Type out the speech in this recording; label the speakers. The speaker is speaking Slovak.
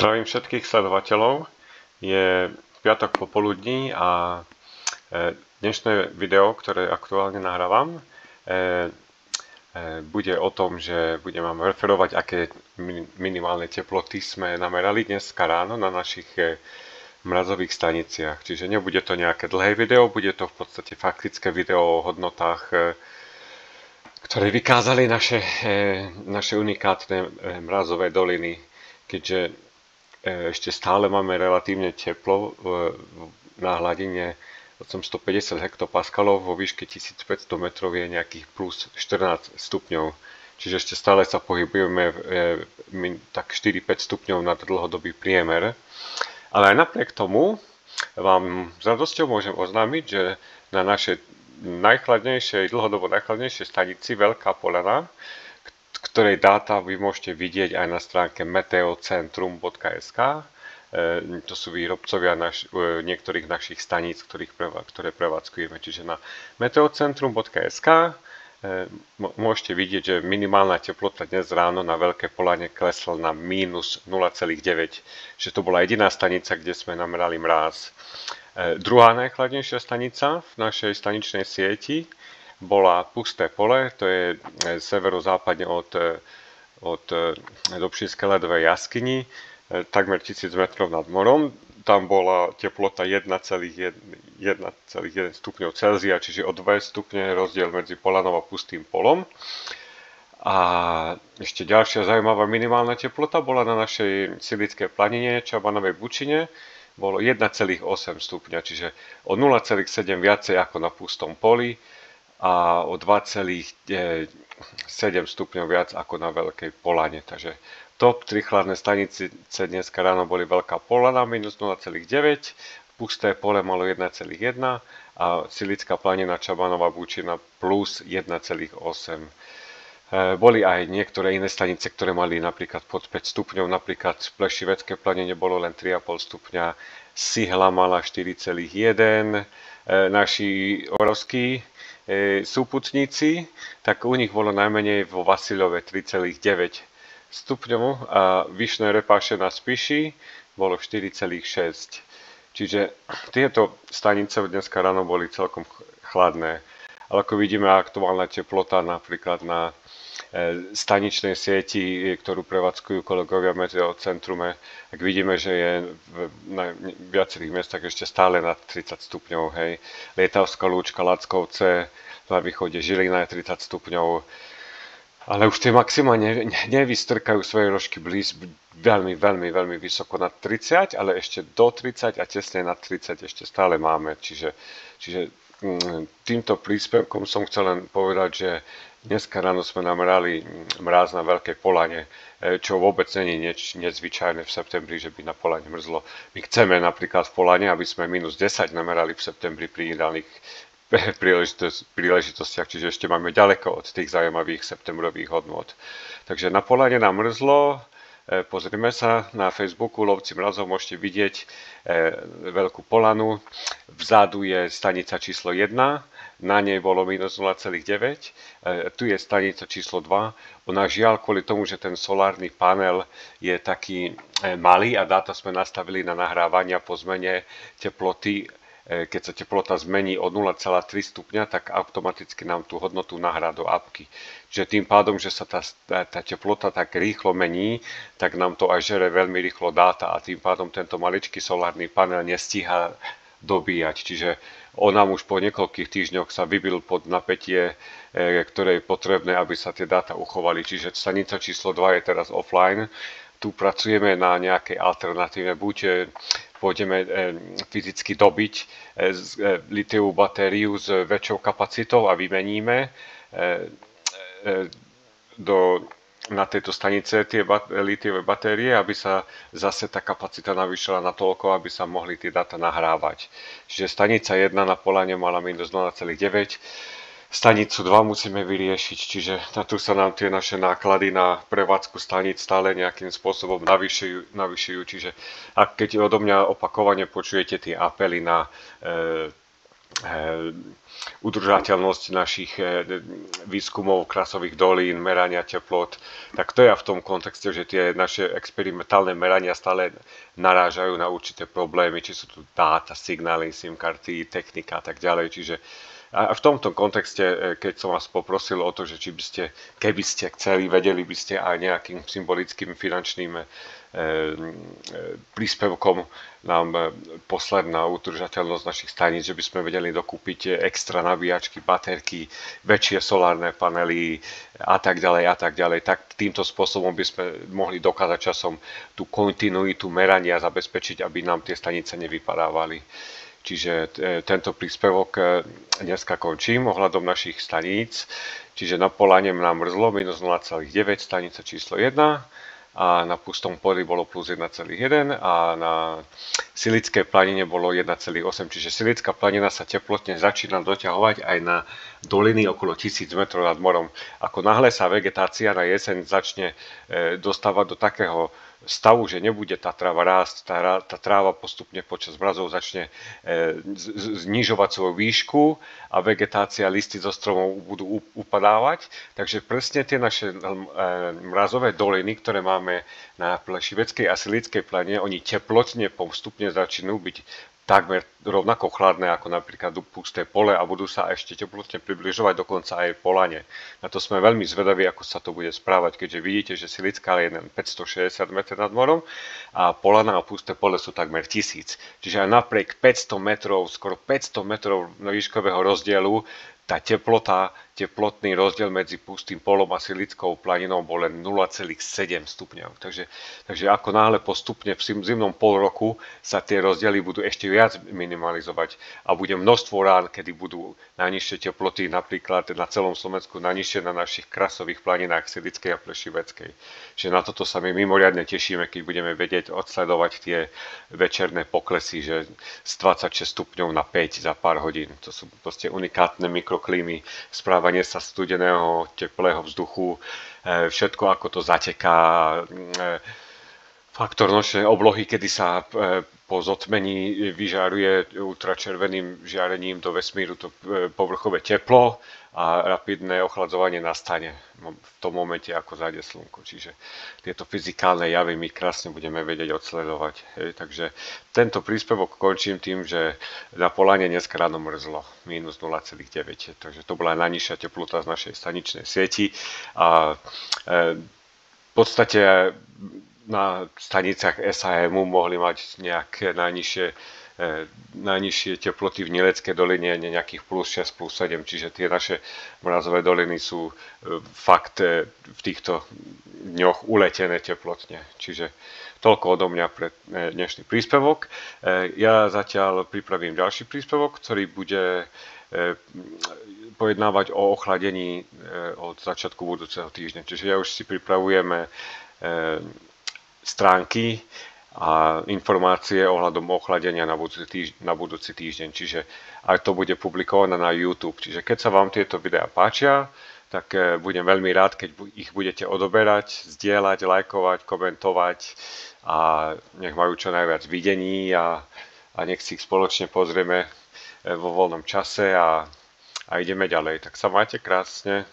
Speaker 1: Zdravím všetkých sledovateľov. Je piatok popoludní a dnešné video, ktoré aktuálne nahrávam, bude o tom, že budem vám referovať, aké minimálne teploty sme namerali dneska ráno na našich mrazových staniciach. Čiže nebude to nejaké dlhé video, bude to v podstate faktické video o hodnotách, ktoré vykázali naše unikátne mrazové doliny, keďže ešte stále máme relatívne teplo na hladine 850 hektopaskalov, vo výške 1500 metrov je nejakých plus 14 stupňov. Čiže ešte stále sa pohybujeme tak 4-5 stupňov nad dlhodobý priemer. Ale aj napriek tomu vám s radosťou môžem oznámiť, že na našej dlhodobo najchladnejšej stanici Veľká Polana, ktorej dáta vy môžete vidieť aj na stránke meteocentrum.sk. To sú výrobcovia niektorých našich staníc, ktoré prevádzkujeme. Čiže na meteocentrum.sk môžete vidieť, že minimálna teplota dnes ráno na Veľkej Polane klesla na minus 0,9. Že to bola jediná stanica, kde sme namerali mráz. Druhá najchladnejšia stanica v našej staničnej sieti bola Pusté pole, to je severozápadne od Dobšinskej ľadovej jaskyni, takmer 1000 metrov nad morom. Tam bola teplota 1,1 stupňov Celzia, čiže o 2 stupne rozdiel medzi Polanou a Pustým polom. A ešte ďalšia zaujímavá minimálna teplota bola na našej Silickej planine, Čabanovej Bučine, bolo 1,8 stupňa, čiže o 0,7 viacej ako na Pustom poli a o 2,7 stupňov viac ako na Veľkej Polane. Takže top 3 chladné stanice dneska ráno boli Veľká Polana minus 0,9, Pusté pole malo 1,1 a Silická planina Čabanova Bučina plus 1,8. Boli aj niektoré iné stanice, ktoré mali napríklad pod 5 stupňov, napríklad v Plešiveckej planine bolo len 3,5 stupňa, Sihla mala 4,1, naši orovskí súputníci, tak u nich bolo najmenej vo Vasilove 3,9 stupňov a Vyšné Repáše na Spiši bolo 4,6. Čiže tieto stanice dneska ráno boli celkom chladné. Ale ako vidíme, aktuálna teplota napríklad na staničnej sieti, ktorú prevádzkujú kolegovia v Meteocentrume, tak vidíme, že je na viacerých miestach ešte stále nad 30 stupňov. Hej. Lietavská Lúčka, Lackovce, na východe Žilina je 30 stupňov. Ale už tie maxima nevystrkajú svoje rožky veľmi vysoko nad 30, ale ešte do 30 a tesne nad 30 ešte stále máme. Čiže týmto príspevkom som chcel len povedať, že dneska ráno sme namerali mráz na Veľkej Polane, čo vôbec není nič nezvyčajné v septembri, že by na Polane mrzlo. My chceme napríklad v Polane, aby sme minus 10 namerali v septembri pri ideálnych príležitostiach, čiže ešte máme ďaleko od tých zaujímavých septembrových hodnôt. Takže na Polane nám mrzlo. Pozrime sa na Facebooku Lovci mrazov, môžete vidieť Veľkú Polanu. Vzadu je stanica číslo 1, na nej bolo minus 0,9. Tu je stanica číslo 2. Ona žiaľ kvôli tomu, že ten solárny panel je taký malý a dáta sme nastavili na nahrávania po zmene teploty. Keď sa teplota zmení o 0,3 stupňa, tak automaticky nám tú hodnotu nahrá do apky. Čiže tým pádom, že sa tá teplota tak rýchlo mení, tak nám to aj žere veľmi rýchlo dáta a tým pádom tento maličký solárny panel nestíha dobíjať. Čiže on nám už po niekoľkých týždňoch sa vybil pod napätie, ktoré je potrebné, aby sa tie dáta uchovali. Čiže stanica číslo 2 je teraz offline. Tu pracujeme na nejakej alternatíve. Buď pôjdeme fyzicky dobiť litiovú batériu s väčšou kapacitou a vymeníme na tejto stanice tie litiové batérie, aby sa zase tá kapacita navýšila natoľko, aby sa mohli tie dáta nahrávať. Čiže stanica 1 na Polane mala minus 0,9. Stanicu 2 musíme vyriešiť, čiže na tu sa nám tie naše náklady na prevádzku staníc stále nejakým spôsobom navyšujú. Čiže keď odo mňa opakovane počujete tie apely na udržateľnosť našich výskumov krasových dolín, merania teplot, tak to je v tom kontexte, že tie naše experimentálne merania stále narážajú na určité problémy, či sú tu dáta, signály, SIM karty, technika a tak ďalej. Čiže a v tomto kontexte, keď som vás poprosil o to, že či by ste, keby ste chceli, vedeli by ste aj nejakým symbolickým finančným príspevkom nám poslať na udržateľnosť našich staníc, že by sme vedeli dokúpiť extra nabíjačky, baterky, väčšie solárne panely a tak ďalej, tak týmto spôsobom by sme mohli dokázať časom tú kontinuitu merania zabezpečiť, aby nám tie stanice nevypadávali. Čiže tento príspevok dneska končím ohľadom našich staníc. Čiže na Polane nám mrzlo minus 0,9, stanica číslo 1 a na Pustom poli bolo plus 1,1 a na Silickej planine bolo 1,8. Čiže Silická planina sa teplotne začína doťahovať aj na doliny okolo 1000 metrov nad morom. Ako náhle sa vegetácia na jeseň začne dostávať do takého stavu, že nebude tá tráva rásť, tá tráva postupne počas mrazov začne znižovať svoju výšku a vegetácia, listy zo stromov budú upadávať. Takže presne tie naše mrazové doliny, ktoré máme na Plešiveckej a Silickej planine, oni teplotne postupne začínajú byť takmer rovnako chladné ako napríklad Pusté pole a budú sa ešte teplotne približovať dokonca aj Polane. Na to sme veľmi zvedaví, ako sa to bude správať, keďže vidíte, že Silická je len 560 metrov nad morom a Polana a Pusté pole sú takmer 1000. Čiže aj napriek 500 metrov, skoro 500 metrov výškového rozdielu, tá teplotný rozdiel medzi Pustým polom a Silickou planinou bol len 0,7 stupňov. Takže ako náhle postupne v zimnom pol roku sa tie rozdiely budú ešte viac minimalizovať a bude množstvo rán, kedy budú najnižšie teploty napríklad na celom Slovensku najnižšie na našich krasových planinách Silickej a Plešiveckej. Čiže na toto sa my mimoriadne tešíme, keď budeme vedieť odsledovať tie večerné poklesy, že z 26 stupňov na 5 za pár hodín. To sú proste unikátne mikroklímy, správanie sa studeného, teplého vzduchu, všetko ako to zateká, faktor nočnej oblohy, kedy sa po zotmení vyžaruje ultračerveným žiarením do vesmíru to povrchové teplo a rapidné ochladzovanie nastane v tom momente, ako zájde slnko. Čiže tieto fyzikálne javy my krásne budeme vedieť odsledovať. Takže tento príspevok končím tým, že na Polane dneska ráno mrzlo, minus 0,9. Takže to bola najnižšia teplota z našej staničnej sieti a v podstate na staniciach SAM-u mohli mať nejaké najnižšie teploty v Nileckej doline nejakých plus 6, plus 7, čiže tie naše mrazové doliny sú fakt v týchto dňoch uletené teplotne. Čiže toľko odo mňa pre dnešný príspevok. Ja zatiaľ pripravím ďalší príspevok, ktorý bude pojednávať o ochladení od začiatku budúceho týždňa. Čiže ja už si pripravujeme stránky a informácie ohľadom ochladenia na budúci týždeň. Čiže aj to bude publikované na YouTube. Čiže keď sa vám tieto videá páčia, tak budem veľmi rád, keď ich budete odoberať, zdieľať, lajkovať, komentovať a nech majú čo najviac videní a nech si ich spoločne pozrieme vo voľnom čase a ideme ďalej. Tak sa majte krásne.